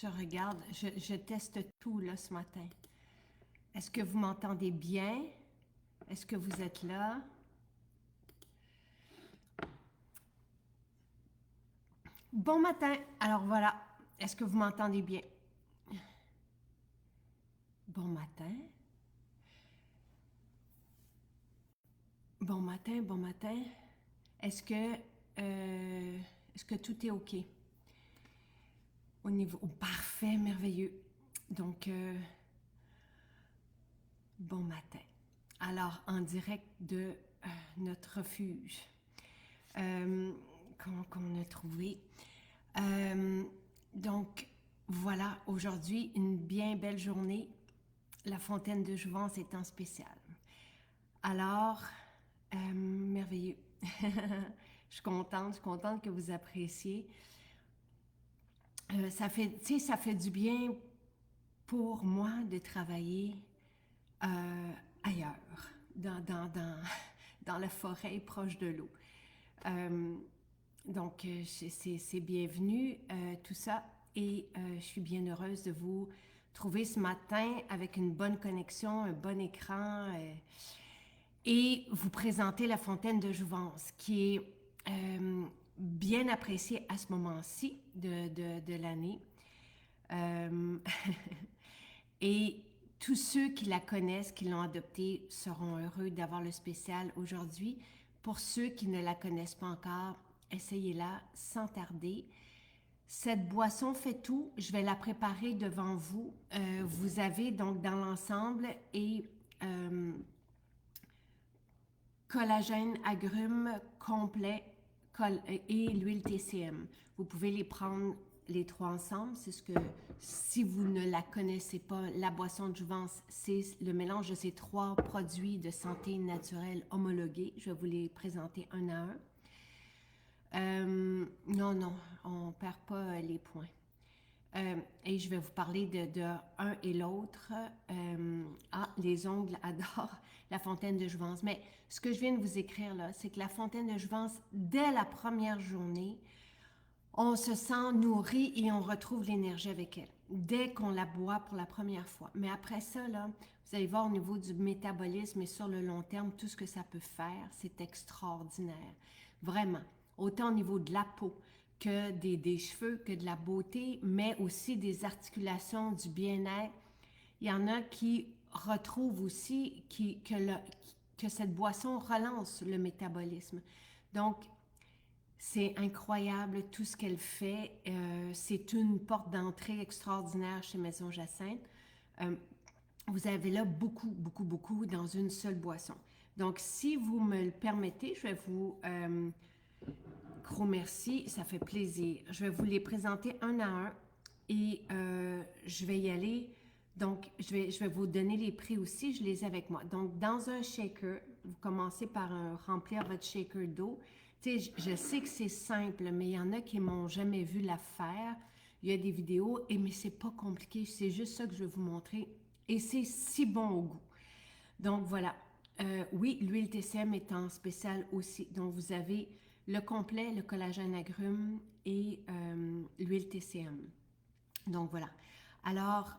je regarde, je teste tout là ce matin. Est-ce que vous m'entendez bien? Est-ce que vous êtes là? Bon matin! Alors voilà, est-ce que vous m'entendez bien? Bon matin. Bon matin, bon matin. Est-ce que, est-ce que tout est OK? Au niveau... Oh, parfait, merveilleux. Donc, bon matin. Alors, en direct de notre refuge qu'on a trouvé. Donc, voilà, aujourd'hui, une bien belle journée. La fontaine de Jouvence est en spécial. Alors, merveilleux. Je suis contente que vous appréciez. Ça fait, tu sais, ça fait du bien pour moi de travailler ailleurs, dans la forêt proche de l'eau. Donc, c'est bienvenu, tout ça. Et je suis bien heureuse de vous trouver ce matin avec une bonne connexion, un bon écran et vous présenter la fontaine de Jouvence qui est bien appréciée à ce moment-ci de l'année. Et tous ceux qui la connaissent, qui l'ont adoptée, seront heureux d'avoir le spécial aujourd'hui. Pour ceux qui ne la connaissent pas encore, essayez-la sans tarder. Cette boisson fait tout. Je vais la préparer devant vous. Vous avez donc dans l'ensemble et collagène agrumes complet et l'huile TCM. Vous pouvez les prendre les trois ensemble. C'est ce que, si vous ne la connaissez pas, la boisson de Jouvence, c'est le mélange de ces trois produits de santé naturelle homologués. Je vais vous les présenter un à un. Non, on ne perd pas les points. Et je vais vous parler de un et l'autre. Les ongles adorent la fontaine de Jouvence. Mais ce que je viens de vous écrire là, c'est que la fontaine de Jouvence, dès la première journée, on se sent nourri et on retrouve l'énergie avec elle, dès qu'on la boit pour la première fois. Mais après ça, là, vous allez voir au niveau du métabolisme et sur le long terme, tout ce que ça peut faire, c'est extraordinaire. Vraiment. Autant au niveau de la peau que des cheveux, que de la beauté, mais aussi des articulations, du bien-être. Il y en a qui retrouvent aussi que cette boisson relance le métabolisme. Donc, c'est incroyable tout ce qu'elle fait. C'est une porte d'entrée extraordinaire chez Maison Jacinthe. Vous avez là beaucoup dans une seule boisson. Donc, si vous me le permettez, je vais vous... gros merci, ça fait plaisir. Je vais vous les présenter un à un et je vais y aller. Donc, je vais vous donner les prix aussi, je les ai avec moi. Donc, dans un shaker, vous commencez par remplir votre shaker d'eau. Tu sais, je sais que c'est simple, mais il y en a qui m'ont jamais vu la faire. Il y a des vidéos, mais c'est pas compliqué, c'est juste ça que je vais vous montrer. Et c'est si bon au goût. Donc, voilà. Oui, l'huile TCM est en spécial aussi. Donc, vous avez le complet, le collagène agrumes et l'huile TCM. Donc, voilà. Alors,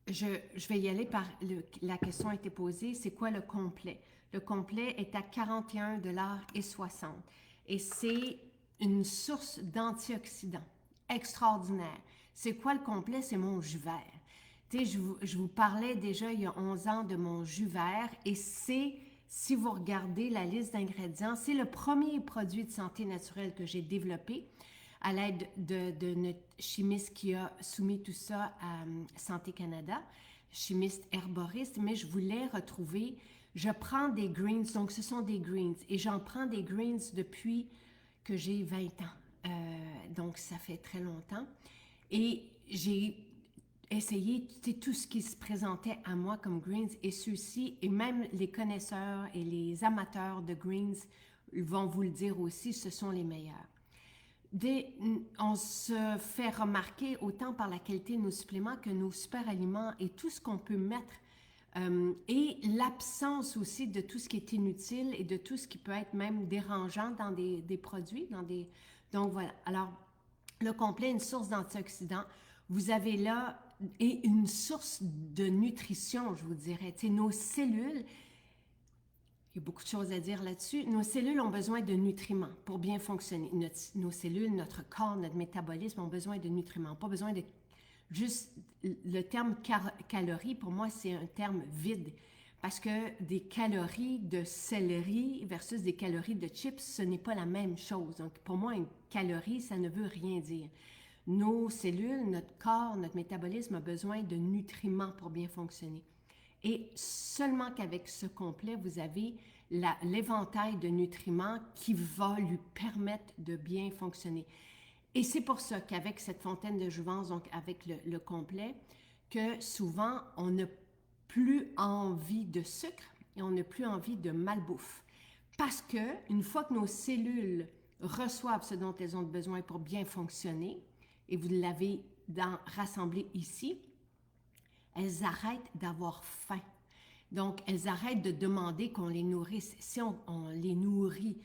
je vais y aller par... la question a été posée, c'est quoi le complet? Le complet est à 41,60 $ et c'est une source d'antioxydants extraordinaire. C'est quoi le complet? C'est mon jus vert. Tu sais, je vous parlais déjà il y a 11 ans de mon jus vert et c'est, si vous regardez la liste d'ingrédients, c'est le premier produit de santé naturelle que j'ai développé à l'aide de notre chimiste qui a soumis tout ça à Santé Canada, chimiste herboriste, mais je voulais retrouver, je prends des greens, donc ce sont des greens, et j'en prends des greens depuis que j'ai 20 ans, donc ça fait très longtemps, et j'ai essayé tout ce qui se présentait à moi comme greens, et ceux-ci, et même les connaisseurs et les amateurs de greens vont vous le dire aussi, ce sont les meilleurs. On se fait remarquer autant par la qualité de nos suppléments que nos super aliments et tout ce qu'on peut mettre et l'absence aussi de tout ce qui est inutile et de tout ce qui peut être même dérangeant dans des produits. Donc voilà. Alors, le complet, une source d'antioxydants. vous avez là et une source de nutrition, je vous dirais. Tu sais, nos cellules, il y a beaucoup de choses à dire là-dessus. Nos cellules ont besoin de nutriments pour bien fonctionner. Nos cellules, notre corps, notre métabolisme ont besoin de nutriments, pas besoin de juste le terme calories, pour moi, c'est un terme vide. Parce que des calories de céleri versus des calories de chips, ce n'est pas la même chose. Donc, pour moi, une calorie, ça ne veut rien dire. Nos cellules, notre corps, notre métabolisme a besoin de nutriments pour bien fonctionner. Et seulement qu'avec ce complet, vous avez l'éventail de nutriments qui va lui permettre de bien fonctionner. Et c'est pour ça qu'avec cette fontaine de jouvence, donc avec le complet, que souvent on n'a plus envie de sucre et on n'a plus envie de malbouffe. Parce que une fois que nos cellules reçoivent ce dont elles ont besoin pour bien fonctionner, et vous l'avez rassemblé ici, elles arrêtent d'avoir faim. Donc, elles arrêtent de demander qu'on les nourrisse. Si on les nourrit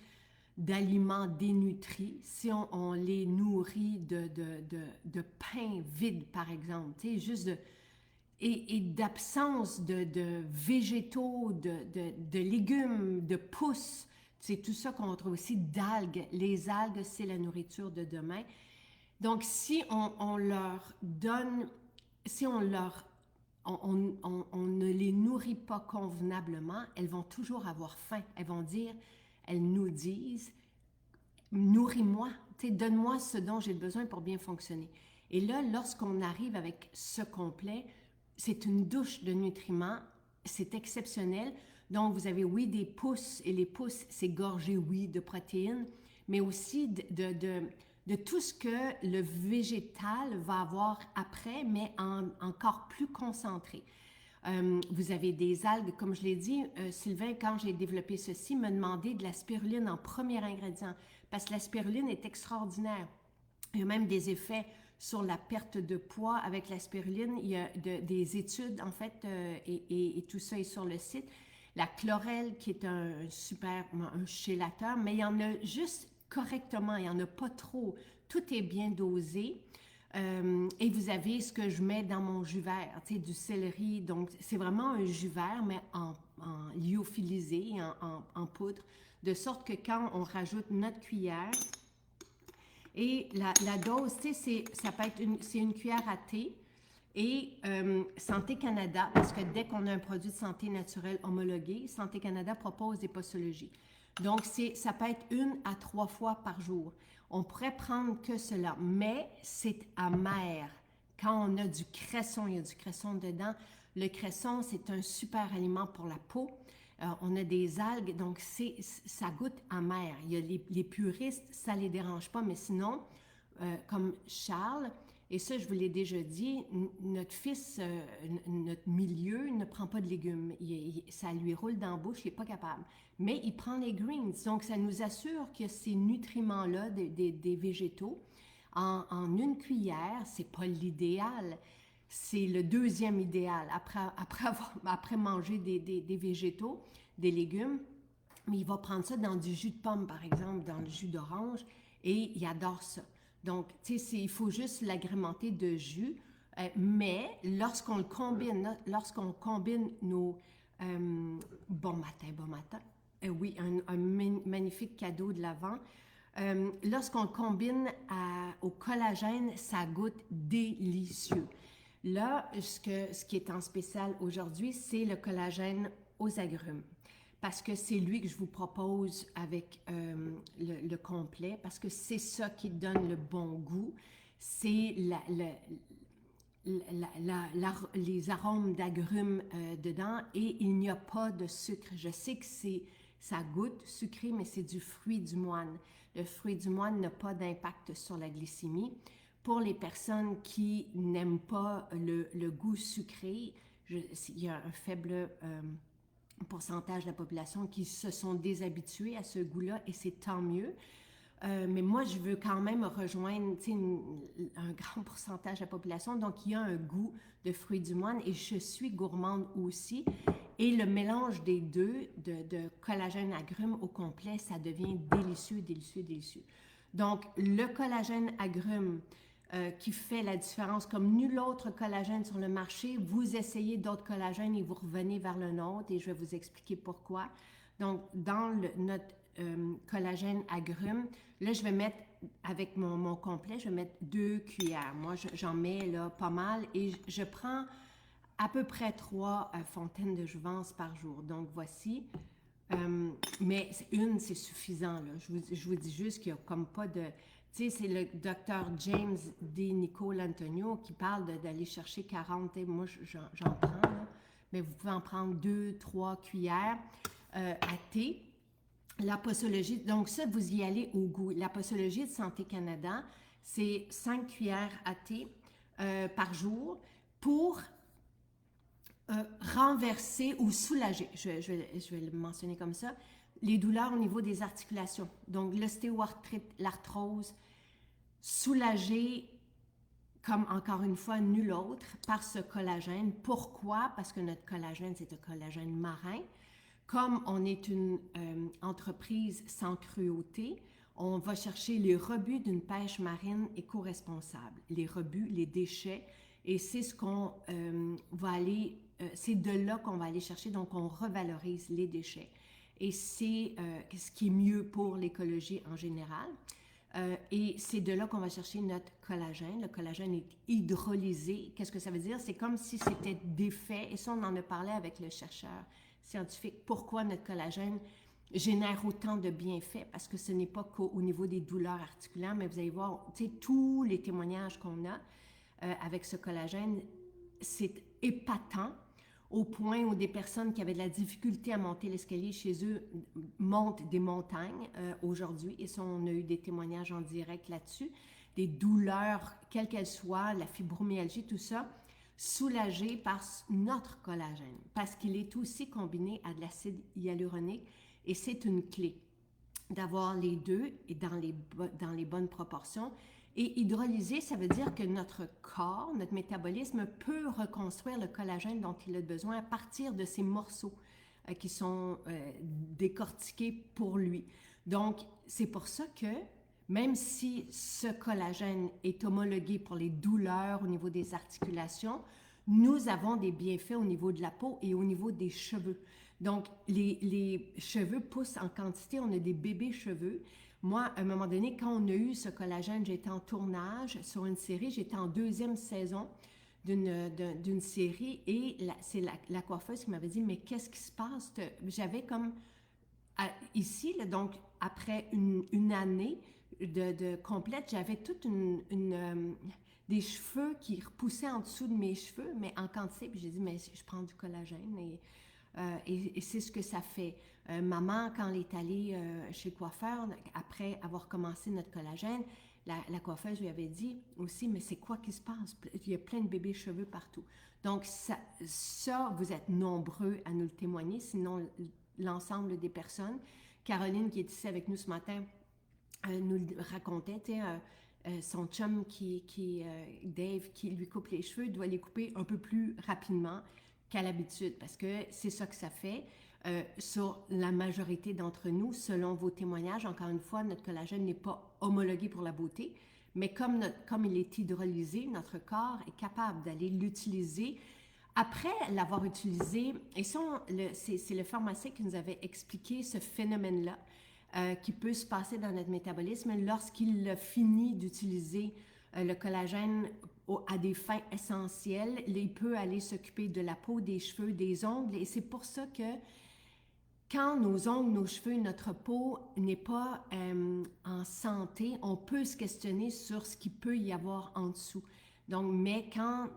d'aliments dénutris, si on les nourrit de pain vide, par exemple, tu sais, juste et d'absence de végétaux, de légumes, de pousses, c'est tout ça qu'on trouve aussi, d'algues. Les algues, c'est la nourriture de demain. Donc, si on leur donne, si on leur on ne les nourrit pas convenablement, elles vont toujours avoir faim. Elles vont dire, elles nous disent, nourris-moi, donne-moi ce dont j'ai besoin pour bien fonctionner. Et là, lorsqu'on arrive avec ce complet, c'est une douche de nutriments, c'est exceptionnel. Donc, vous avez, oui, des pousses, et les pousses, c'est gorgé, oui, de protéines, mais aussi de tout ce que le végétal va avoir après, mais encore plus concentré. Vous avez des algues, comme je l'ai dit, Sylvain, quand j'ai développé ceci, m'a demandé de la spiruline en premier ingrédient, parce que la spiruline est extraordinaire. Il y a même des effets sur la perte de poids avec la spiruline. Il y a des études, en fait, et tout ça est sur le site. La chlorelle, qui est un super un chélateur, mais il y en a juste correctement, il n'y en a pas trop. Tout est bien dosé. Et vous avez ce que je mets dans mon jus vert, tu sais, du céleri. Donc, c'est vraiment un jus vert, mais en lyophilisé, en poudre, de sorte que quand on rajoute notre cuillère, et la dose, tu sais, ça peut être c'est une cuillère à thé. Et Santé Canada, parce que dès qu'on a un produit de santé naturelle homologué, Santé Canada propose des posologies. Donc, ça peut être 1 à 3 fois par jour. On pourrait prendre que cela, mais c'est amer. Quand on a du cresson, il y a du cresson dedans. Le cresson, c'est un super aliment pour la peau. On a des algues, donc ça goûte amer. Il y a les puristes, ça ne les dérange pas, mais sinon, comme Charles, et ça, je vous l'ai déjà dit, notre fils, notre milieu, ne prend pas de légumes. Ça lui roule dans la bouche, il n'est pas capable. Mais il prend les greens. Donc, ça nous assure que ces nutriments-là, des végétaux, en une cuillère, c'est pas l'idéal. C'est le deuxième idéal, après manger des végétaux, des légumes. Mais il va prendre ça dans du jus de pomme, par exemple, dans le jus d'orange, et il adore ça. Donc, tu sais, il faut juste l'agrémenter de jus, mais lorsqu'on combine nos bon matin, oui, un magnifique cadeau de l'Avent, lorsqu'on combine au collagène, ça goûte délicieux. Là, ce qui est en spécial aujourd'hui, c'est le collagène aux agrumes. Parce que c'est lui que je vous propose avec le complet, parce que c'est ça qui donne le bon goût. C'est les arômes d'agrumes dedans et il n'y a pas de sucre. Je sais que ça goûte sucré, mais c'est du fruit du moine. Le fruit du moine n'a pas d'impact sur la glycémie. Pour les personnes qui n'aiment pas le goût sucré, il y a un faible pourcentage de la population qui se sont déshabitués à ce goût-là et c'est tant mieux. Mais moi, je veux quand même rejoindre un grand pourcentage de la population. Donc, il y a un goût de fruits du moine et je suis gourmande aussi. Et le mélange des deux, de collagène agrumes au complet, ça devient délicieux, délicieux, délicieux. Donc, le collagène agrumes, qui fait la différence comme nul autre collagène sur le marché. Vous essayez d'autres collagènes et vous revenez vers le nôtre et je vais vous expliquer pourquoi. Donc, dans notre collagène agrumes, là, je vais mettre, avec mon complet, je vais mettre 2 cuillères. Moi, j'en mets là pas mal et je prends à peu près 3 fontaines de jouvence par jour. Donc, voici. Mais une, c'est suffisant. Là. Je vous dis juste qu'il n'y a comme pas de... Tu sais, c'est le docteur James D. Nicole Antonio qui parle d'aller chercher 40. Moi, j'en prends, là, mais vous pouvez en prendre 2, 3 cuillères à thé. La posologie, donc ça, vous y allez au goût. La posologie de Santé Canada, c'est 5 cuillères à thé par jour pour renverser ou soulager, je vais le mentionner comme ça, les douleurs au niveau des articulations. Donc, l'ostéoarthrite, l'arthrose, soulager comme encore une fois nul autre par ce collagène. Pourquoi? Parce que notre collagène, c'est un collagène marin. Comme on est une entreprise sans cruauté, on va chercher les rebuts d'une pêche marine éco-responsable, les rebuts, les déchets, et c'est ce qu'on va aller, c'est de là qu'on va aller chercher, donc on revalorise les déchets. Et c'est ce qui est mieux pour l'écologie en général. Et c'est de là qu'on va chercher notre collagène. Le collagène est hydrolysé. Qu'est-ce que ça veut dire? C'est comme si c'était défait. Et ça, on en a parlé avec le chercheur scientifique. Pourquoi notre collagène génère autant de bienfaits? Parce que ce n'est pas qu'au niveau des douleurs articulaires, mais vous allez voir, tu sais, tous les témoignages qu'on a avec ce collagène, c'est épatant au point où des personnes qui avaient de la difficulté à monter l'escalier chez eux montent des montagnes aujourd'hui. Et ça, on a eu des témoignages en direct là-dessus. Des douleurs, quelles qu'elles soient, la fibromyalgie, tout ça, soulagées par notre collagène, parce qu'il est aussi combiné à de l'acide hyaluronique et c'est une clé d'avoir les deux et dans les bonnes proportions. Et hydrolyser, ça veut dire que notre corps, notre métabolisme peut reconstruire le collagène dont il a besoin à partir de ces morceaux qui sont décortiqués pour lui. Donc, c'est pour ça que même si ce collagène est homologué pour les douleurs au niveau des articulations, nous avons des bienfaits au niveau de la peau et au niveau des cheveux. Donc, les cheveux poussent en quantité, on a des bébés cheveux. Moi, à un moment donné, quand on a eu ce collagène, j'étais en tournage sur une série, j'étais en 2e saison d'une série et c'est la coiffeuse qui m'avait dit « Mais qu'est-ce qui se passe? » J'avais comme, ici, là, donc après une année de complète, j'avais toute des cheveux qui repoussaient en dessous de mes cheveux, mais en quantité, puis j'ai dit « Mais je prends du collagène et c'est ce que ça fait. » Maman, quand elle est allée chez le coiffeur, après avoir commencé notre collagène, la coiffeuse lui avait dit aussi, mais c'est quoi qui se passe? Il y a plein de bébés cheveux partout. Donc ça, vous êtes nombreux à nous le témoigner, sinon l'ensemble des personnes. Caroline, qui est ici avec nous ce matin, nous le racontait, son chum Dave, qui lui coupe les cheveux, doit les couper un peu plus rapidement qu'à l'habitude, parce que c'est ça que ça fait. Sur la majorité d'entre nous, selon vos témoignages, encore une fois, notre collagène n'est pas homologué pour la beauté, mais comme il est hydrolysé, notre corps est capable d'aller l'utiliser. Après l'avoir utilisé, et c'est le pharmacien qui nous avait expliqué ce phénomène-là qui peut se passer dans notre métabolisme lorsqu'il a fini d'utiliser le collagène à des fins essentielles. Il peut aller s'occuper de la peau, des cheveux, des ongles, et c'est pour ça que quand nos ongles, nos cheveux, notre peau n'est pas en santé, on peut se questionner sur ce qu'il peut y avoir en dessous. Donc, mais quand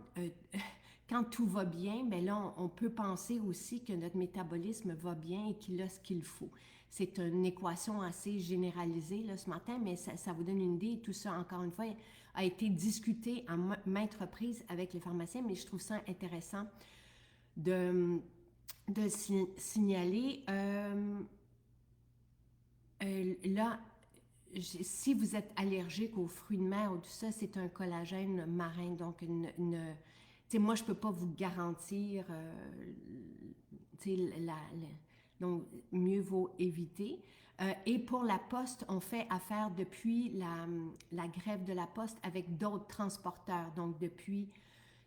tout va bien, bien là, on peut penser aussi que notre métabolisme va bien et qu'il a ce qu'il faut. C'est une équation assez généralisée là, ce matin, mais ça vous donne une idée. Tout ça, encore une fois, a été discuté à maintes reprises avec les pharmaciens, mais je trouve ça intéressant de signaler. Là, si vous êtes allergique aux fruits de mer ou tout ça, c'est un collagène marin. Donc, moi, je ne peux pas vous garantir Donc, mieux vaut éviter. Et pour la poste, on fait affaire depuis la grève de la poste avec d'autres transporteurs. Donc, depuis,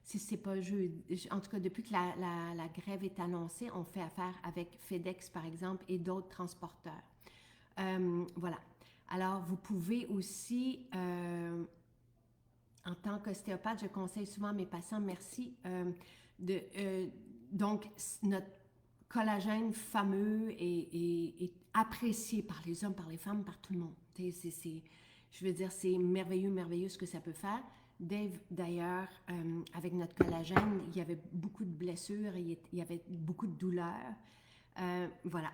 si c'est pas jeudi, en tout cas, depuis que la grève est annoncée, on fait affaire avec FedEx, par exemple, et d'autres transporteurs. Voilà. Alors, vous pouvez aussi, en tant qu'ostéopathe, je conseille souvent à mes patients, merci, donc, notre collagène fameux est apprécié par les hommes, par les femmes, par tout le monde. Je veux dire, c'est merveilleux, merveilleux ce que ça peut faire. Dave, d'ailleurs, avec notre collagène, il y avait beaucoup de blessures, il y avait beaucoup de douleurs. Voilà.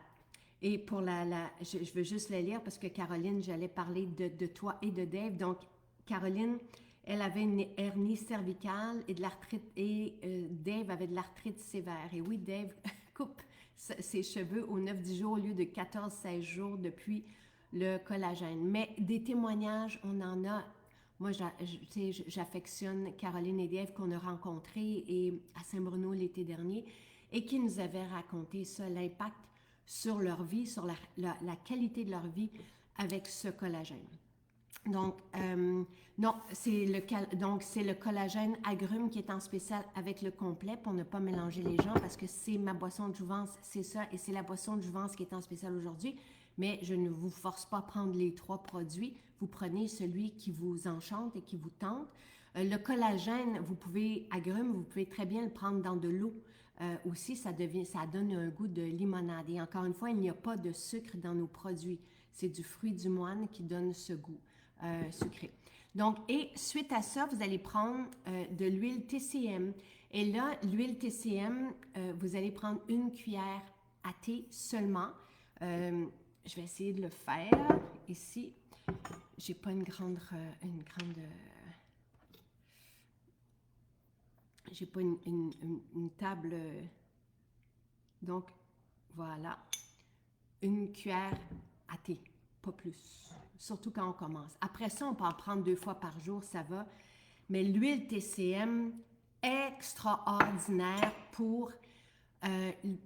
Et pour je veux juste le lire parce que Caroline, j'allais parler de toi et de Dave. Donc, Caroline, elle avait une hernie cervicale et de l'arthrite, et Dave avait de l'arthrite sévère. Et oui, Dave coupe ses cheveux aux 9-10 jours au lieu de 14-16 jours depuis le collagène. Mais des témoignages, on en a. Moi, j'affectionne Caroline et Dave qu'on a rencontrés à Saint-Bruno l'été dernier et qui nous avaient raconté ça, l'impact sur leur vie, sur la qualité de leur vie avec ce collagène. Donc, non, c'est le collagène agrumes qui est en spécial avec le complet pour ne pas mélanger les gens parce que c'est ma boisson de jouvence, c'est ça, et c'est la boisson de jouvence qui est en spécial aujourd'hui. Mais je ne vous force pas à prendre les 3 produits. Vous prenez celui qui vous enchante et qui vous tente. Le collagène, agrumes, vous pouvez très bien le prendre dans de l'eau. Aussi, ça donne un goût de limonade. Et encore une fois, il n'y a pas de sucre dans nos produits. C'est du fruit du moine qui donne ce goût sucré. Donc, et suite à ça, vous allez prendre de l'huile TCM. Et là, l'huile TCM, vous allez prendre 1 cuillère à thé seulement. Je vais essayer de le faire ici. J'ai pas une grande j'ai pas une table. Donc, voilà. 1 cuillère à thé, pas plus. Surtout quand on commence. Après ça, on peut en prendre 2 fois par jour, ça va. Mais l'huile TCM, extraordinaire pour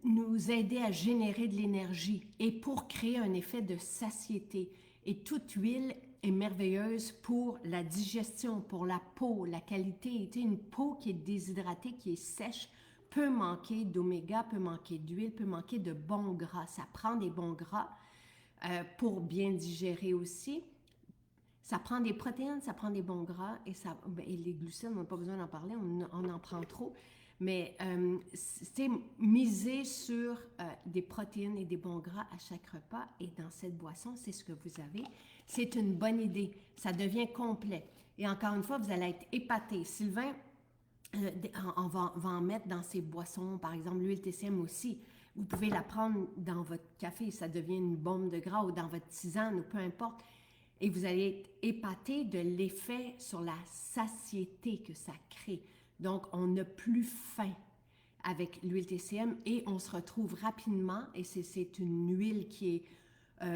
nous aider à générer de l'énergie et pour créer un effet de satiété. Et toute huile est merveilleuse pour la digestion, pour la peau, la qualité. Une peau qui est déshydratée, qui est sèche, peut manquer d'oméga, peut manquer d'huile, peut manquer de bons gras. Ça prend des bons gras pour bien digérer aussi. Ça prend des protéines, ça prend des bons gras et les glucides, on n'a pas besoin d'en parler, on en prend trop. Mais c'est miser sur des protéines et des bons gras à chaque repas. Et dans cette boisson, c'est ce que vous avez. C'est une bonne idée. Ça devient complet. Et encore une fois, vous allez être épaté. Sylvain, on va en mettre dans ses boissons, par exemple l'huile TCM aussi. Vous pouvez la prendre dans votre café, ça devient une bombe de gras, ou dans votre tisane, ou peu importe. Et vous allez être épaté de l'effet sur la satiété que ça crée. Donc, on n'a plus faim avec l'huile TCM et on se retrouve rapidement, et c'est une huile qui est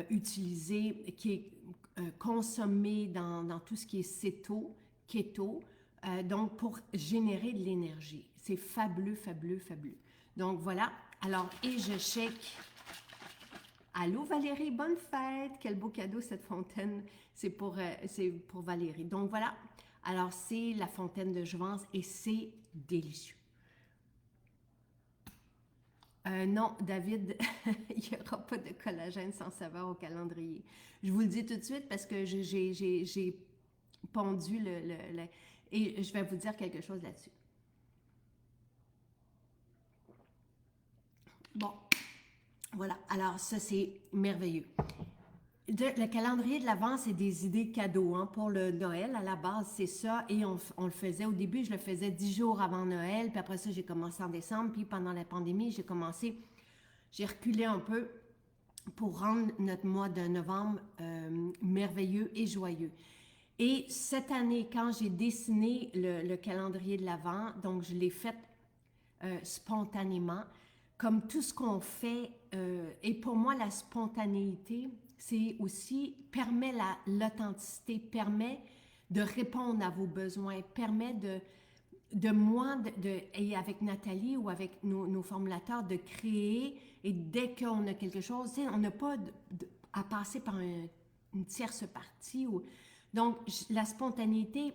utilisée, qui est consommée dans tout ce qui est keto, donc pour générer de l'énergie. C'est fabuleux, fabuleux, fabuleux. Donc, voilà. Alors, et je shake. Allô Valérie, bonne fête! Quel beau cadeau cette fontaine, c'est pour Valérie. Donc voilà, alors c'est la fontaine de jouvence et c'est délicieux. Non, David, il n'y aura pas de collagène sans saveur au calendrier. Je vous le dis tout de suite parce que j'ai pondu et je vais vous dire quelque chose là-dessus. Bon, voilà, alors ça c'est merveilleux. Le calendrier de l'Avent, c'est des idées cadeaux pour le Noël. À la base, c'est ça. Et on le faisait, au début, je le faisais 10 jours avant Noël. Puis après ça, j'ai commencé en décembre. Puis pendant la pandémie, j'ai reculé un peu pour rendre notre mois de novembre merveilleux et joyeux. Et cette année, quand j'ai dessiné le calendrier de l'Avent, donc je l'ai fait spontanément, comme tout ce qu'on fait. Et pour moi, la spontanéité, c'est aussi, permet l'authenticité, permet de répondre à vos besoins, permet de moi, et avec Nathalie ou avec nos formulateurs, de créer, et dès qu'on a quelque chose, on n'a pas à passer par une tierce partie. Donc, la spontanéité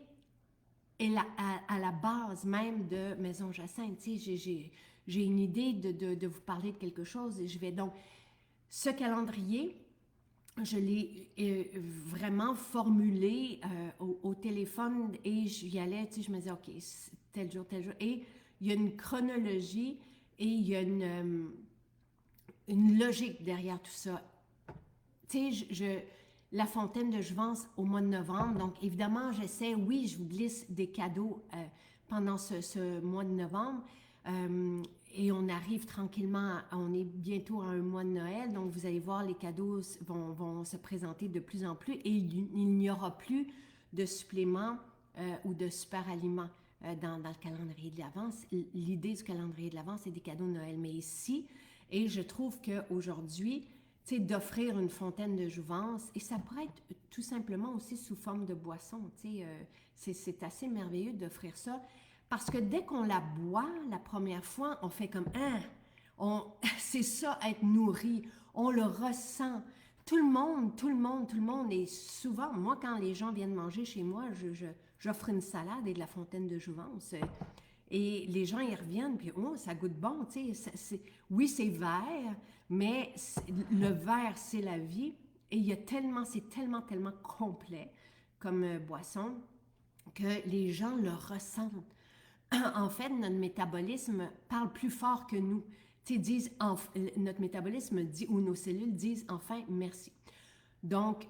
est à la base même de Maison Jacinthe. J'ai une idée de vous parler de quelque chose et je vais donc... Ce calendrier, je l'ai vraiment formulé au téléphone et j'y allais, je me disais, OK, tel jour, tel jour. Et il y a une chronologie et il y a une logique derrière tout ça. La fontaine de Jouvence au mois de novembre, donc évidemment, j'essaie, oui, je vous glisse des cadeaux pendant ce mois de novembre. Et on arrive tranquillement, on est bientôt à un mois de Noël, donc vous allez voir, les cadeaux vont se présenter de plus en plus et il n'y aura plus de suppléments ou de super aliments dans le calendrier de l'Avent. L'idée du calendrier de l'Avent, c'est des cadeaux de Noël, mais ici, et je trouve qu'aujourd'hui, d'offrir une fontaine de jouvence, et ça pourrait être tout simplement aussi sous forme de boisson, c'est assez merveilleux d'offrir ça. Parce que dès qu'on la boit la première fois, on fait comme c'est ça être nourri, on le ressent. Tout le monde, et souvent, moi, quand les gens viennent manger chez moi, j'offre une salade et de la fontaine de jouvence. Et les gens y reviennent, puis oh, ça goûte bon, tu sais. Oui, c'est vert, mais le vert, c'est la vie. Et il y a c'est tellement complet comme boisson que les gens le ressentent. En fait, notre métabolisme parle plus fort que nous. Disent, notre métabolisme dit, ou nos cellules disent enfin merci. Donc,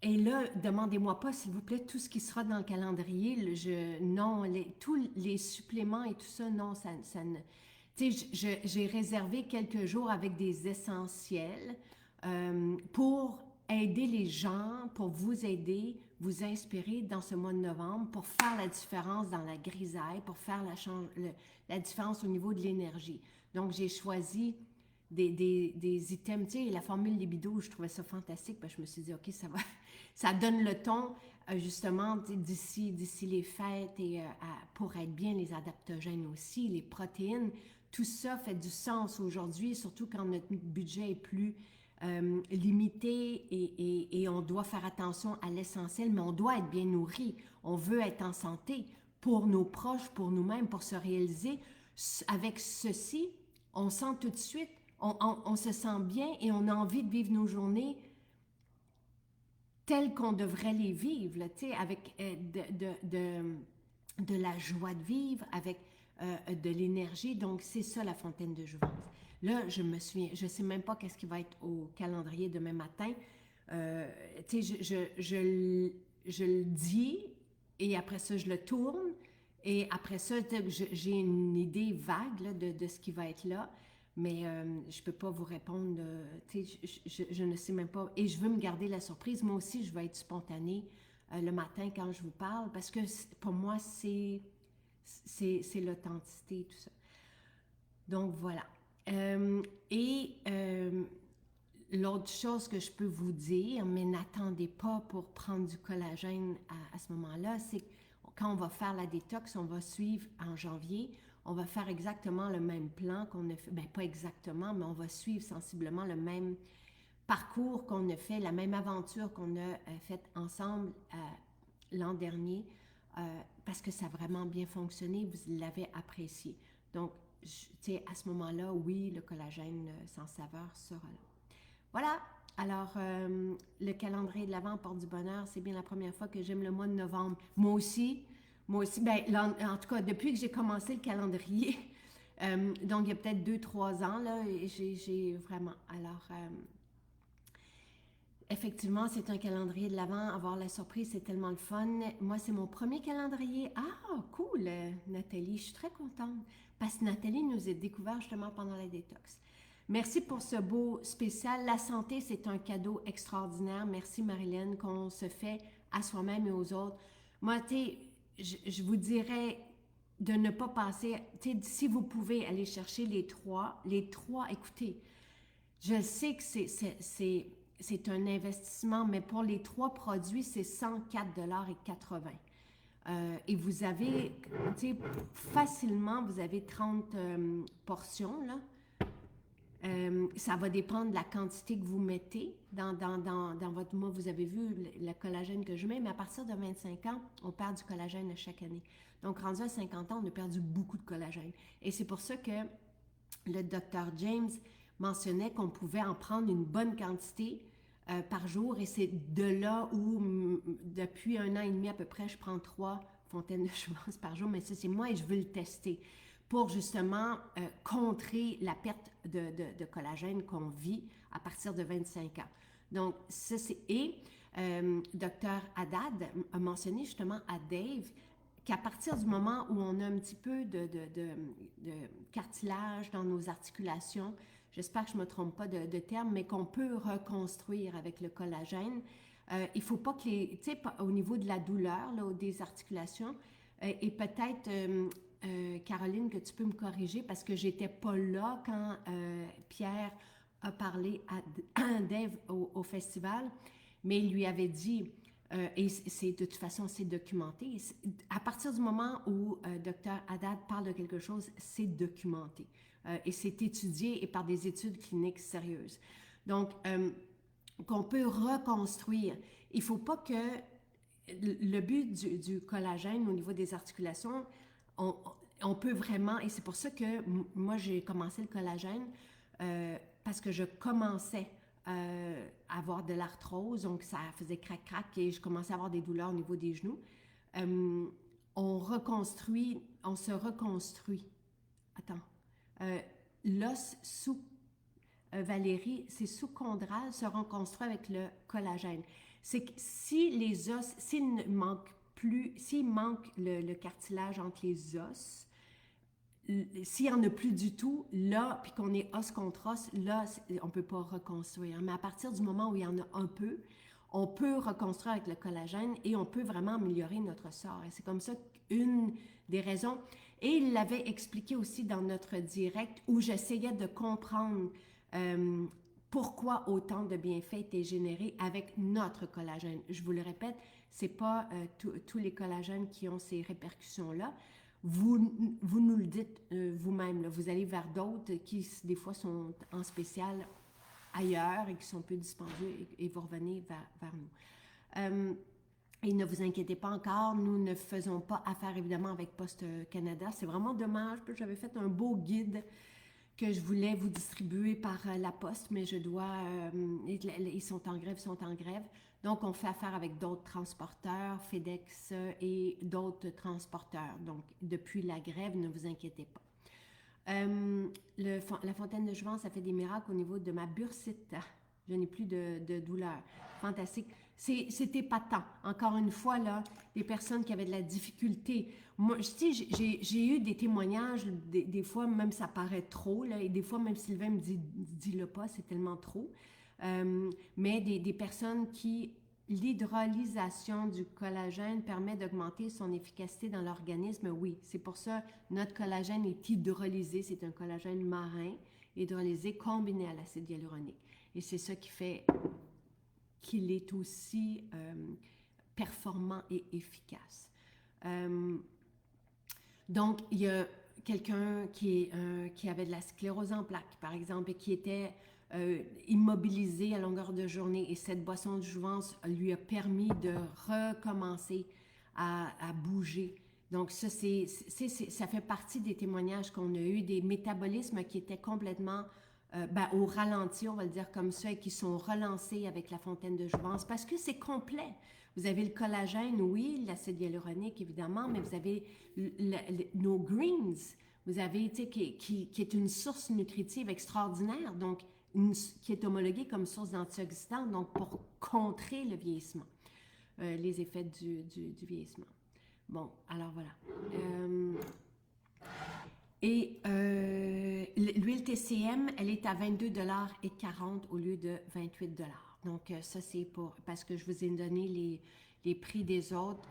et là, demandez-moi pas, s'il vous plaît, tout ce qui sera dans le calendrier. Non, tous les suppléments et tout ça, non, ça ne... J'ai réservé quelques jours avec des essentiels pour aider les gens, pour vous aider, vous inspirer dans ce mois de novembre, pour faire la différence dans la grisaille, pour faire la différence au niveau de l'énergie. Donc, j'ai choisi des items, tu sais, la formule libido, je trouvais ça fantastique, parce que je me suis dit, OK, ça donne le ton, justement, d'ici les fêtes, et pour être bien, les adaptogènes aussi, les protéines, tout ça fait du sens aujourd'hui, surtout quand notre budget est plus limité et on doit faire attention à l'essentiel, mais on doit être bien nourri, on veut être en santé pour nos proches, pour nous-mêmes, pour se réaliser. Avec ceci, on sent tout de suite, on se sent bien et on a envie de vivre nos journées telles qu'on devrait les vivre, là, avec de la joie de vivre, avec de l'énergie. Donc, c'est ça la fontaine de jouvence. Là, je me souviens, je ne sais même pas qu'est-ce qui va être au calendrier demain matin. Je le dis et après ça, je le tourne. Et après ça, j'ai une idée vague là, de ce qui va être là. Mais je ne peux pas vous répondre. Je ne sais même pas. Et je veux me garder la surprise. Moi aussi, je vais être spontanée le matin quand je vous parle parce que pour moi, c'est l'authenticité et tout ça. Donc, voilà. L'autre chose que je peux vous dire, mais n'attendez pas pour prendre du collagène à ce moment-là, c'est que quand on va faire la détox, on va suivre en janvier, on va faire exactement le même plan qu'on a fait, bien pas exactement, mais on va suivre sensiblement le même parcours qu'on a fait, la même aventure qu'on a faite ensemble l'an dernier, parce que ça a vraiment bien fonctionné, vous l'avez apprécié. Donc, à ce moment-là, oui, le collagène sans saveur sera là. Voilà, alors le calendrier de l'Avent porte du bonheur, c'est bien la première fois que j'aime le mois de novembre. Moi aussi, ben, en tout cas, depuis que j'ai commencé le calendrier, donc il y a peut-être 2-3 ans, là, j'ai vraiment... Alors, effectivement, c'est un calendrier de l'Avent. Avoir la surprise, c'est tellement le fun. Moi, c'est mon premier calendrier. Ah, cool, Nathalie. Je suis très contente parce que Nathalie nous a découvert justement pendant la détox. Merci pour ce beau spécial. La santé, c'est un cadeau extraordinaire. Merci, Marilyn, qu'on se fait à soi-même et aux autres. Moi, je vous dirais de ne pas passer... Si vous pouvez aller chercher les trois, écoutez, je sais que c'est un investissement, mais pour les 3 produits, c'est 104,80 $. Et vous avez, tu sais, facilement, vous avez 30 portions, là. Ça va dépendre de la quantité que vous mettez dans votre... Moi, vous avez vu le collagène que je mets, mais à partir de 25 ans, on perd du collagène à chaque année. Donc, rendu à 50 ans, on a perdu beaucoup de collagène. Et c'est pour ça que le docteur James mentionnait qu'on pouvait en prendre une bonne quantité par jour. Et c'est de là où, depuis 1 an et demi à peu près, je prends 3 fontaines de jouvence par jour. Mais ça, c'est moi et je veux le tester pour justement contrer la perte de collagène qu'on vit à partir de 25 ans. Donc, ça c'est... Et Dr. Haddad a mentionné justement à Dave qu'à partir du moment où on a un petit peu de cartilage dans nos articulations, j'espère que je ne me trompe pas de terme, mais qu'on peut reconstruire avec le collagène. Il ne faut pas que les... Tu sais, au niveau de la douleur, là, des articulations, et peut-être... Caroline, que tu peux me corriger parce que j'étais pas là quand Pierre a parlé à Dave au festival, mais il lui avait dit, et c'est de toute façon c'est documenté, à partir du moment où Dr. Haddad parle de quelque chose, c'est documenté et c'est étudié et par des études cliniques sérieuses. Donc, qu'on peut reconstruire. Il faut pas que le but du collagène au niveau des articulations, on peut vraiment, et c'est pour ça que moi j'ai commencé le collagène parce que je commençais à avoir de l'arthrose, donc ça faisait crac-crac et je commençais à avoir des douleurs au niveau des genoux. On se reconstruit. Attends. L'os sous Valérie, c'est sous-chondral, se reconstruit avec le collagène. C'est que si les os, s'il manque le cartilage entre les os, s'il n'y en a plus du tout, là, puis qu'on est os contre os, là, on ne peut pas reconstruire. Mais à partir du moment où il y en a un peu, on peut reconstruire avec le collagène et on peut vraiment améliorer notre sort. Et c'est comme ça qu'une des raisons. Et il l'avait expliqué aussi dans notre direct où j'essayais de comprendre pourquoi autant de bienfaits étaient générés avec notre collagène. Je vous le répète, ce n'est pas tous les collagènes qui ont ces répercussions-là. Vous nous le dites vous-même. Là. Vous allez vers d'autres qui, des fois, sont en spécial ailleurs et qui sont peu dispendieux et vous revenez vers nous. Et ne vous inquiétez pas encore, nous ne faisons pas affaire évidemment avec Poste Canada. C'est vraiment dommage parce que j'avais fait un beau guide que je voulais vous distribuer par la poste, mais je dois... ils sont en grève. Donc, on fait affaire avec d'autres transporteurs, FedEx et d'autres transporteurs. Donc, depuis la grève, ne vous inquiétez pas. La fontaine de jouvence, ça fait des miracles au niveau de ma bursite. Je n'ai plus de douleur. Fantastique. C'est épatant. Encore une fois, là, les personnes qui avaient de la difficulté. Moi, j'ai eu des témoignages, des fois, même ça paraît trop, là, et des fois, même Sylvain me dit, dis-le pas, c'est tellement trop. Mais des personnes qui... L'hydrolysation du collagène permet d'augmenter son efficacité dans l'organisme. Oui, c'est pour ça notre collagène est hydrolysé. C'est un collagène marin hydrolysé combiné à l'acide hyaluronique. Et c'est ça qui fait qu'il est aussi performant et efficace. Donc, il y a quelqu'un qui avait de la sclérose en plaques, par exemple, et qui était immobilisé à longueur de journée. Et cette boisson de jouvence lui a permis de recommencer à bouger. Donc, ça fait partie des témoignages qu'on a eus, des métabolismes qui étaient complètement au ralenti, on va le dire comme ça, et qui sont relancés avec la fontaine de jouvence parce que c'est complet. Vous avez le collagène, oui, l'acide hyaluronique, évidemment, mais vous avez nos greens, vous avez, tu sais, qui est une source nutritive extraordinaire, donc qui est homologuée comme source d'antioxydants, donc pour contrer le vieillissement, les effets du vieillissement. Bon, alors voilà. Et l'huile TCM, elle est à 22,40 $ au lieu de 28 $. Donc, ça, c'est parce que je vous ai donné les prix des autres.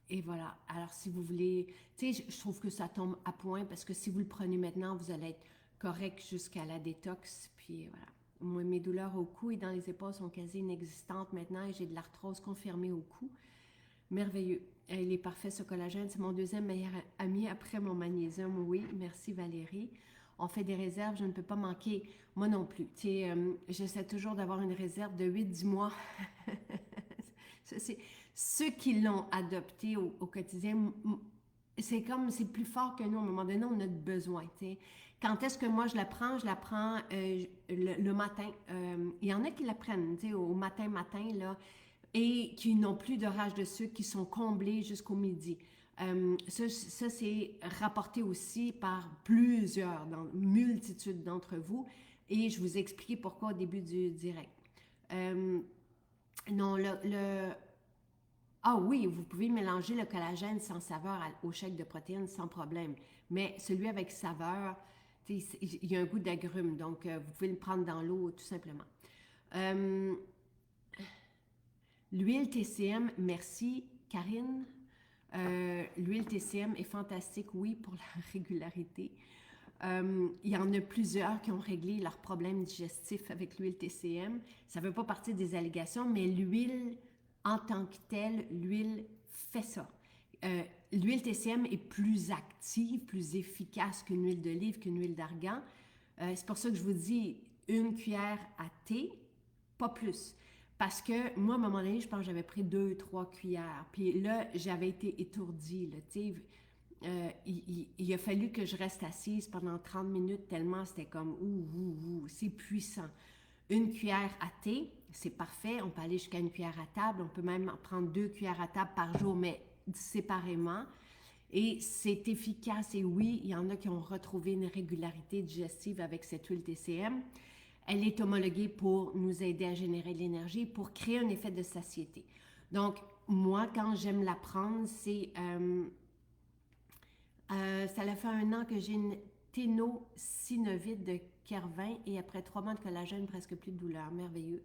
Et voilà. Alors, si vous voulez... Tu sais, je trouve que ça tombe à point parce que si vous le prenez maintenant, vous allez être correct jusqu'à la détox. Puis, voilà. Moi, mes douleurs au cou et dans les épaules sont quasi inexistantes maintenant et j'ai de l'arthrose confirmée au cou. Merveilleux. il est parfait ce collagène. C'est mon deuxième meilleur ami après mon magnésium. Oui, merci Valérie. On fait des réserves, je ne peux pas manquer. Moi non plus. Tu sais, j'essaie toujours d'avoir une réserve de 8-10 mois. Ça, c'est ceux qui l'ont adopté au quotidien. C'est comme, c'est plus fort que nous. À un moment donné, on a besoin. Tu sais. Quand est-ce que moi je la prends? Je la prends le matin. Il y en a qui la prennent, tu sais, au matin, là, et qui n'ont plus de rage de sucre, qui sont comblés jusqu'au midi. Ça c'est rapporté aussi par plusieurs, dans multitude d'entre vous, et je vous ai expliqué pourquoi au début du direct. Non, ah oui, vous pouvez mélanger le collagène sans saveur au shake de protéines sans problème, mais celui avec saveur, il y a un goût d'agrumes, donc vous pouvez le prendre dans l'eau tout simplement. L'huile TCM, merci Karine. L'huile TCM est fantastique, oui, pour la régularité. Il y en a plusieurs qui ont réglé leurs problèmes digestifs avec l'huile TCM. Ça ne veut pas partir des allégations, mais l'huile en tant que telle, l'huile fait ça. L'huile TCM est plus active, plus efficace qu'une huile d'olive, qu'une huile d'argan. C'est pour ça que je vous dis une cuillère à thé, pas plus. Parce que moi, à un moment donné, je pense que j'avais pris 2-3 cuillères. Puis là, j'avais été étourdie. Là, il a fallu que je reste assise pendant 30 minutes tellement c'était comme c'est puissant. Une cuillère à thé, c'est parfait. On peut aller jusqu'à une cuillère à table. On peut même en prendre 2 cuillères à table par jour, mais séparément. Et c'est efficace. Et oui, il y en a qui ont retrouvé une régularité digestive avec cette huile TCM. Elle est homologuée pour nous aider à générer de l'énergie, pour créer un effet de satiété. Donc, moi, quand j'aime la prendre, c'est... ça a fait 1 an que j'ai une ténosynovite de Kervin et après 3 mois de collagène, presque plus de douleur. Merveilleux.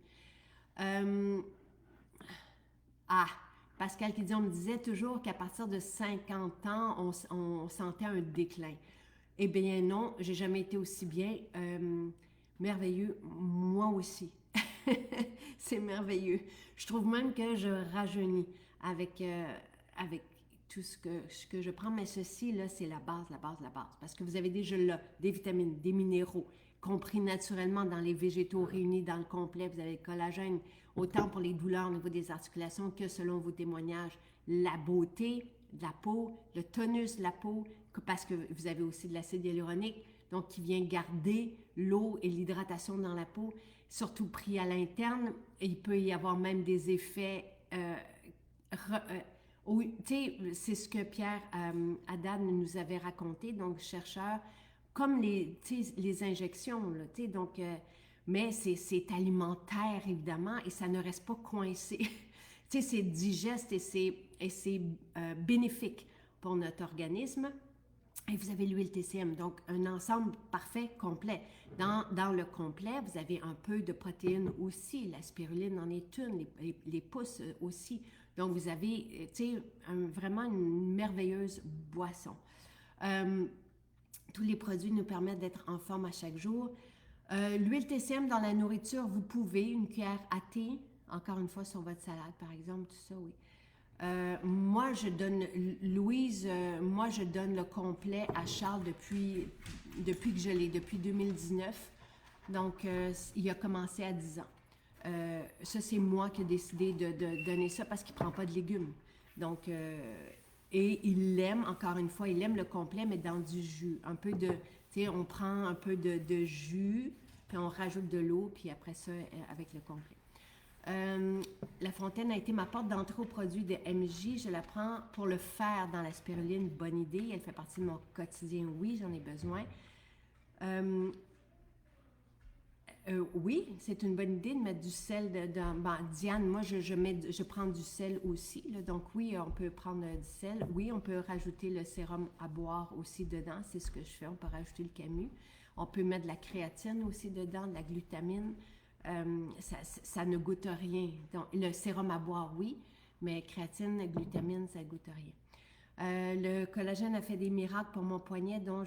Pascal qui dit, on me disait toujours qu'à partir de 50 ans, on sentait un déclin. Eh bien non, j'ai jamais été aussi bien. Merveilleux, moi aussi. C'est merveilleux. Je trouve même que je rajeunis avec tout ce que je prends, mais ceci, là, c'est la base. Parce que vous avez déjà là des vitamines, des minéraux, compris naturellement dans les végétaux réunis dans le complet. Vous avez le collagène, autant pour les douleurs au niveau des articulations que selon vos témoignages, la beauté de la peau, le tonus de la peau, parce que vous avez aussi de l'acide hyaluronique, donc qui vient garder l'eau et l'hydratation dans la peau, surtout pris à l'interne. Il peut y avoir même des effets... oui, tu sais, c'est ce que Pierre Haddad nous avait raconté, donc chercheur, comme les injections, là, tu sais, donc... mais c'est alimentaire, évidemment, et ça ne reste pas coincé. Tu sais, c'est digeste et c'est bénéfique pour notre organisme. Et vous avez l'huile TCM, donc un ensemble parfait, complet. Dans le complet, vous avez un peu de protéines aussi. La spiruline en est une, les pousses aussi. Donc, vous avez, tu sais, vraiment une merveilleuse boisson. Tous les produits nous permettent d'être en forme à chaque jour. L'huile TCM dans la nourriture, vous pouvez, une cuillère à thé, encore une fois sur votre salade, par exemple, tout ça, oui. Moi, je donne, Louise, moi, je donne le complet à Charles depuis que je l'ai, depuis 2019. Donc, il a commencé à 10 ans. Ça, c'est moi qui ai décidé de donner ça parce qu'il ne prend pas de légumes. Donc, et il l'aime, encore une fois, il aime le complet, mais dans du jus. Un peu de, tu sais, on prend un peu de jus, puis on rajoute de l'eau, puis après ça, avec le complet. La fontaine a été ma porte d'entrée aux produits de MJ. Je la prends pour le faire dans la spiruline. Bonne idée. Elle fait partie de mon quotidien. Oui, j'en ai besoin. Oui, c'est une bonne idée de mettre du sel dedans. Ben, Diane, moi, je prends du sel aussi. Là, donc, oui, on peut prendre du sel. Oui, on peut rajouter le sérum à boire aussi dedans. C'est ce que je fais. On peut rajouter le camus. On peut mettre de la créatine aussi dedans, de la glutamine. Ça ne goûte rien. Donc, le sérum à boire, oui, mais créatine, glutamine, ça ne goûte rien. Le collagène a fait des miracles pour mon poignet, dont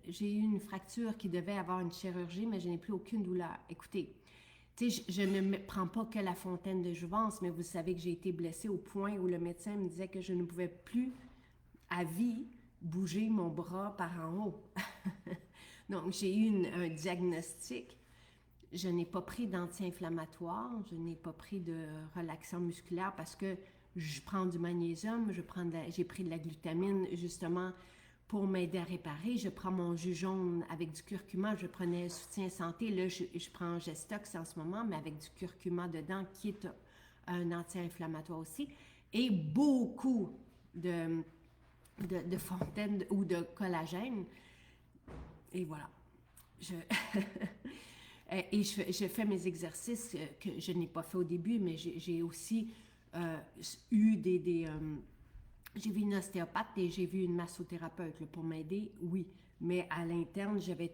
j'ai eu une fracture qui devait avoir une chirurgie, mais je n'ai plus aucune douleur. Écoutez, Tu sais, je ne prends pas que la fontaine de jouvence, mais vous savez que j'ai été blessée au point où le médecin me disait que je ne pouvais plus à vie bouger mon bras par en haut. Donc, j'ai eu un diagnostic. Je n'ai pas pris d'anti-inflammatoire, je n'ai pas pris de relaxant musculaire parce que je prends du magnésium, j'ai pris de la glutamine justement pour m'aider à réparer. Je prends mon jus jaune avec du curcuma, je prenais soutien santé. Là, je prends Gestox en ce moment, mais avec du curcuma dedans, qui est un anti-inflammatoire aussi. Et beaucoup de fontaine ou de collagène. Et voilà. Je et je fais mes exercices que je n'ai pas fait au début, mais j'ai aussi eu j'ai vu une ostéopathe et j'ai vu une massothérapeute là, pour m'aider, oui. Mais à l'interne, j'avais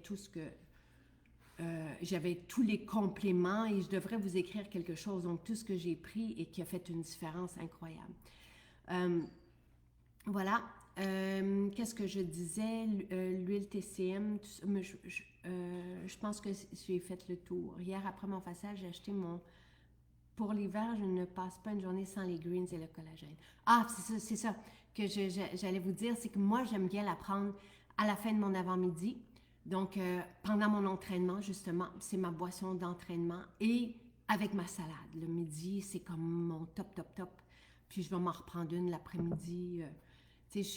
tous les compléments et je devrais vous écrire quelque chose. Donc, tout ce que j'ai pris et qui a fait une différence incroyable. Voilà. Qu'est-ce que je disais? L'huile TCM, tout ça, mais je pense que j'ai fait le tour. Hier, après mon facial, j'ai acheté mon... Pour l'hiver, je ne passe pas une journée sans les greens et le collagène. Ah, c'est ça que j'allais vous dire, c'est que moi, j'aime bien la prendre à la fin de mon avant-midi. Donc, pendant mon entraînement, justement, c'est ma boisson d'entraînement et avec ma salade. Le midi, c'est comme mon top, top, top. Puis, je vais m'en reprendre une l'après-midi.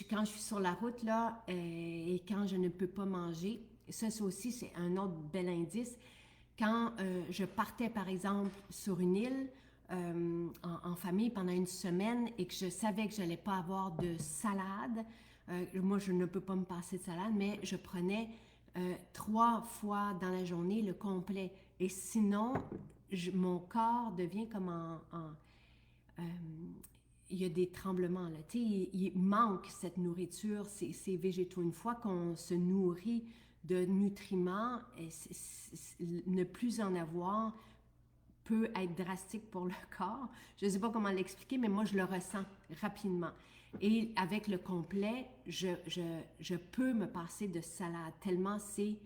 Quand je suis sur la route, là, et quand je ne peux pas manger, ça aussi, c'est un autre bel indice. Quand je partais, par exemple, sur une île en famille pendant une semaine et que je savais que je n'allais pas avoir de salade, moi, je ne peux pas me passer de salade, mais je prenais 3 fois dans la journée le complet. Et sinon, mon corps devient comme euh, il y a des tremblements, là. Tu sais, il manque cette nourriture, ces végétaux. Une fois qu'on se nourrit de nutriments, ne plus en avoir peut être drastique pour le corps. Je ne sais pas comment l'expliquer, mais moi, je le ressens rapidement. Et avec le complet, je peux me passer de salade, tellement c'est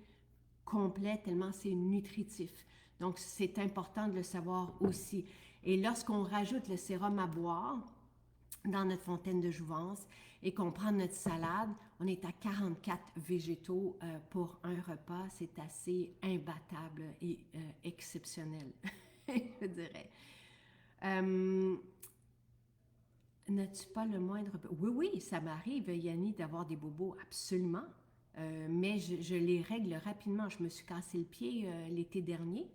complet, tellement c'est nutritif. Donc, c'est important de le savoir aussi. Et lorsqu'on rajoute le sérum à boire dans notre fontaine de jouvence et qu'on prend notre salade, on est à 44 végétaux pour un repas. C'est assez imbattable et exceptionnel, je dirais. N'as-tu pas le moindre... Oui, oui, ça m'arrive, Yanni, d'avoir des bobos, absolument. Mais je les règle rapidement. Je me suis cassé le pied l'été dernier.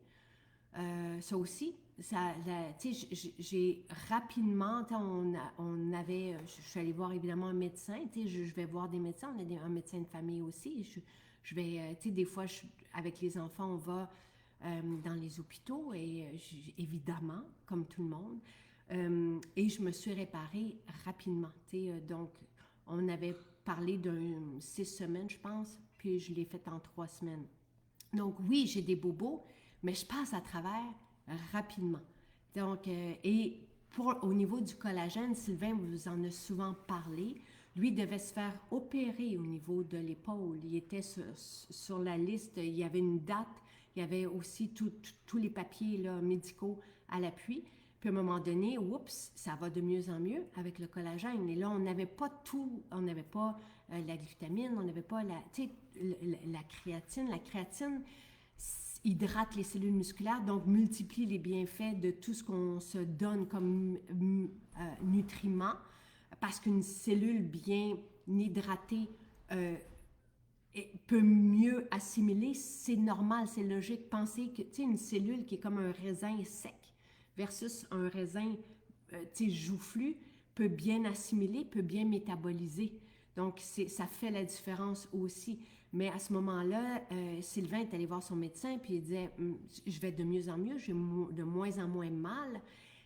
Ça aussi, j'ai rapidement, je suis allée voir évidemment un médecin, je vais voir des médecins, on a un médecin de famille aussi, je vais, des fois, avec les enfants, on va dans les hôpitaux, et évidemment, comme tout le monde, et je me suis réparée rapidement, donc, on avait parlé d'un 6 semaines, je pense, puis je l'ai fait en 3 semaines. Donc, oui, j'ai des bobos, mais je passe à travers rapidement. Donc, au niveau du collagène, Sylvain vous en a souvent parlé. Lui devait se faire opérer au niveau de l'épaule. Il était sur la liste, il y avait une date, il y avait aussi tous les papiers là, médicaux à l'appui. Puis à un moment donné, oups, ça va de mieux en mieux avec le collagène. Et là, on n'avait pas tout, on n'avait pas la glutamine, on n'avait pas la créatine. La créatine hydrate les cellules musculaires, donc multiplie les bienfaits de tout ce qu'on se donne comme nutriments, parce qu'une cellule bien hydratée peut mieux assimiler. C'est normal, c'est logique. Pensez que, tu sais, une cellule qui est comme un raisin sec versus un raisin, joufflu, peut bien assimiler, peut bien métaboliser. Donc, ça fait la différence aussi. Mais à ce moment-là, Sylvain est allé voir son médecin, puis il disait, je vais de mieux en mieux, j'ai de moins en moins mal.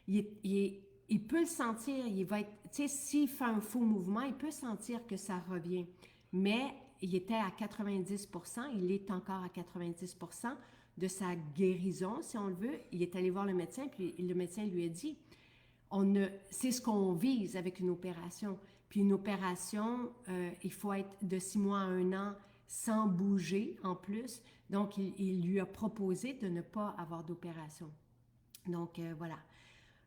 Il peut le sentir, il va être, tu sais, s'il fait un faux mouvement, il peut sentir que ça revient. Mais il était à 90%, il est encore à 90% de sa guérison, si on le veut. Il est allé voir le médecin, puis le médecin lui a dit, c'est ce qu'on vise avec une opération. Puis une opération, il faut être de 6 mois à 1 an sans bouger en plus. Donc, il lui a proposé de ne pas avoir d'opération. Donc, voilà.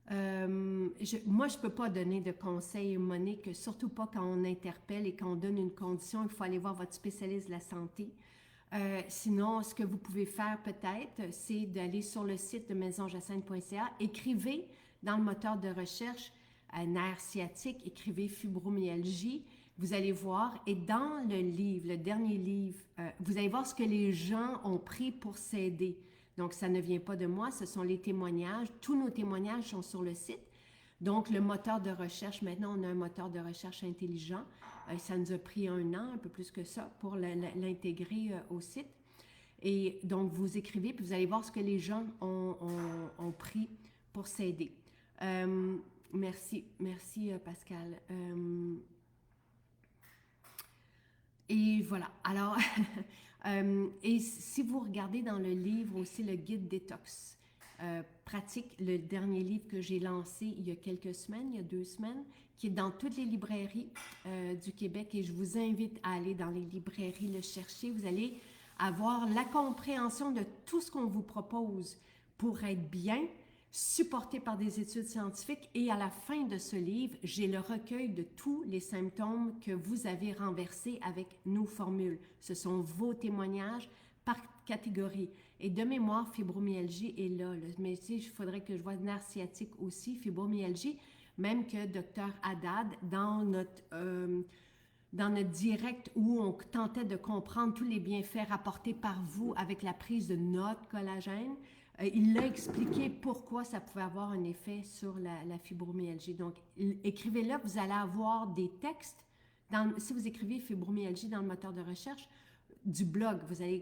Moi, je ne peux pas donner de conseils, Monique, surtout pas quand on interpelle et quand on donne une condition. Il faut aller voir votre spécialiste de la santé. Sinon, ce que vous pouvez faire peut-être, c'est d'aller sur le site de maisonjacinthe.ca, écrivez dans le moteur de recherche nerf sciatique, écrivez fibromyalgie, vous allez voir, et dans le livre, le dernier livre, vous allez voir ce que les gens ont pris pour s'aider. Donc, ça ne vient pas de moi, ce sont les témoignages. Tous nos témoignages sont sur le site. Donc, le moteur de recherche, maintenant, on a un moteur de recherche intelligent. Ça nous a pris 1 an, un peu plus que ça, pour l'intégrer au site. Et donc, vous écrivez, puis vous allez voir ce que les gens ont pris pour s'aider. Merci, merci Pascal. Et voilà. Alors, et si vous regardez dans le livre aussi le guide détox pratique, le dernier livre que j'ai lancé il y a quelques semaines, il y a 2 semaines, qui est dans toutes les librairies du Québec, et je vous invite à aller dans les librairies le chercher. Vous allez avoir la compréhension de tout ce qu'on vous propose pour être bien, supporté par des études scientifiques, et à la fin de ce livre, j'ai le recueil de tous les symptômes que vous avez renversés avec nos formules. Ce sont vos témoignages par catégorie. Et de mémoire, fibromyalgie est là. Mais il faudrait que je vois nerf sciatique aussi, fibromyalgie, même que Dr Haddad, dans notre direct où on tentait de comprendre tous les bienfaits rapportés par vous avec la prise de notre collagène, il l'a expliqué pourquoi ça pouvait avoir un effet sur la fibromyalgie. Donc, écrivez-le, vous allez avoir des textes. Si vous écrivez fibromyalgie dans le moteur de recherche, du blog,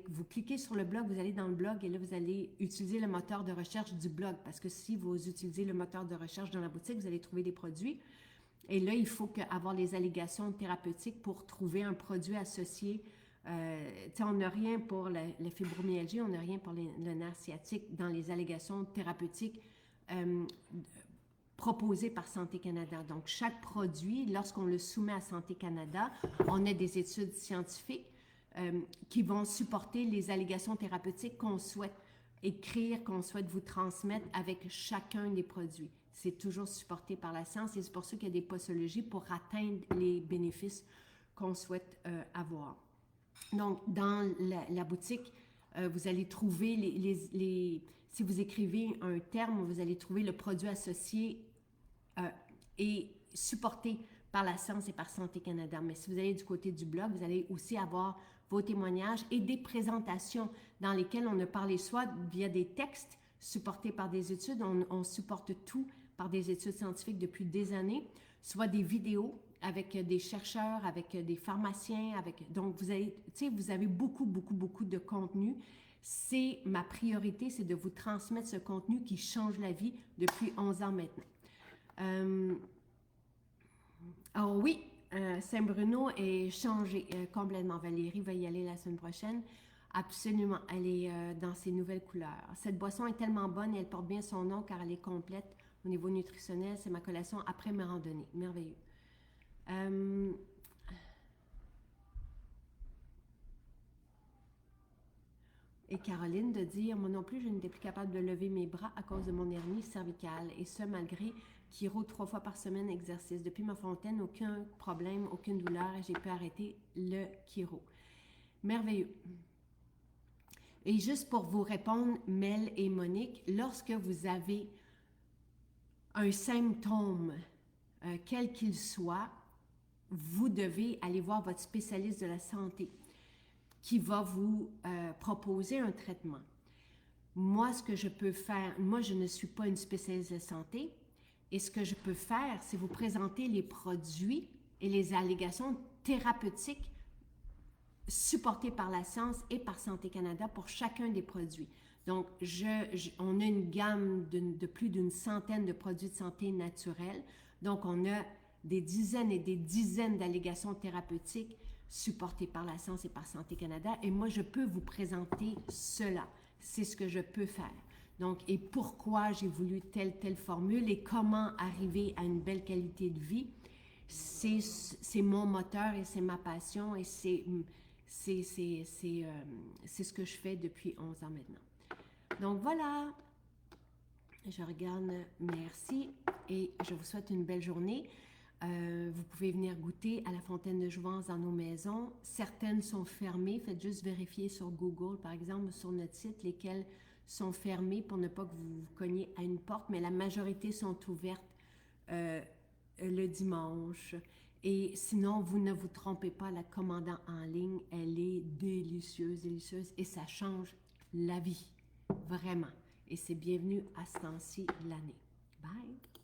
vous cliquez sur le blog, vous allez dans le blog et là, vous allez utiliser le moteur de recherche du blog, parce que si vous utilisez le moteur de recherche dans la boutique, vous allez trouver des produits. Et là, il faut avoir les allégations thérapeutiques pour trouver un produit associé. On n'a rien pour la fibromyalgie, on n'a rien pour le nerf sciatique dans les allégations thérapeutiques proposées par Santé Canada. Donc, chaque produit, lorsqu'on le soumet à Santé Canada, on a des études scientifiques qui vont supporter les allégations thérapeutiques qu'on souhaite écrire, qu'on souhaite vous transmettre avec chacun des produits. C'est toujours supporté par la science et c'est pour ça qu'il y a des posologies pour atteindre les bénéfices qu'on souhaite avoir. Donc, dans la boutique, vous allez trouver si vous écrivez un terme, vous allez trouver le produit associé et supporté par la science et par Santé Canada. Mais si vous allez du côté du blog, vous allez aussi avoir vos témoignages et des présentations dans lesquelles on a parlé soit via des textes supportés par des études, on supporte tout par des études scientifiques depuis des années, soit des vidéos avec des chercheurs, avec des pharmaciens, donc vous avez beaucoup de contenu. C'est ma priorité, c'est de vous transmettre ce contenu qui change la vie depuis 11 ans maintenant. Oh oui, Saint-Bruno est changé complètement. Valérie va y aller la semaine prochaine. Absolument, elle est dans ses nouvelles couleurs. Cette boisson est tellement bonne et elle porte bien son nom car elle est complète au niveau nutritionnel. C'est ma collation après ma randonnée. Merveilleux. Et Caroline de dire, moi non plus, je n'étais plus capable de lever mes bras à cause de mon hernie cervicale, et ce malgré chiro 3 fois par semaine exercice. Depuis ma fontaine, aucun problème, aucune douleur, et j'ai pu arrêter le chiro. Merveilleux. Et juste pour vous répondre, Mel et Monique, lorsque vous avez un symptôme, quel qu'il soit, vous devez aller voir votre spécialiste de la santé qui va vous proposer un traitement. Moi, ce que je peux faire, moi, je ne suis pas une spécialiste de santé, et ce que je peux faire, c'est vous présenter les produits et les allégations thérapeutiques supportées par la science et par Santé Canada pour chacun des produits. Donc, on a une gamme de plus d'une centaine de produits de santé naturels. Donc, on a des dizaines et des dizaines d'allégations thérapeutiques supportées par la science et par Santé Canada. Et moi, je peux vous présenter cela. C'est ce que je peux faire. Donc, et pourquoi j'ai voulu telle formule et comment arriver à une belle qualité de vie, c'est mon moteur et c'est ma passion et c'est ce que je fais depuis 11 ans maintenant. Donc voilà, Je regarde, merci, et je vous souhaite une belle journée. Vous pouvez venir goûter à la fontaine de jouvence dans nos maisons. Certaines sont fermées. Faites juste vérifier sur Google, par exemple, ou sur notre site, lesquelles sont fermées pour ne pas que vous vous cogniez à une porte, mais la majorité sont ouvertes le dimanche. Et sinon, vous ne vous trompez pas, la commandant en ligne, elle est délicieuse, délicieuse, et ça change la vie, vraiment. Et c'est bienvenu à ce temps-ci de l'année. Bye!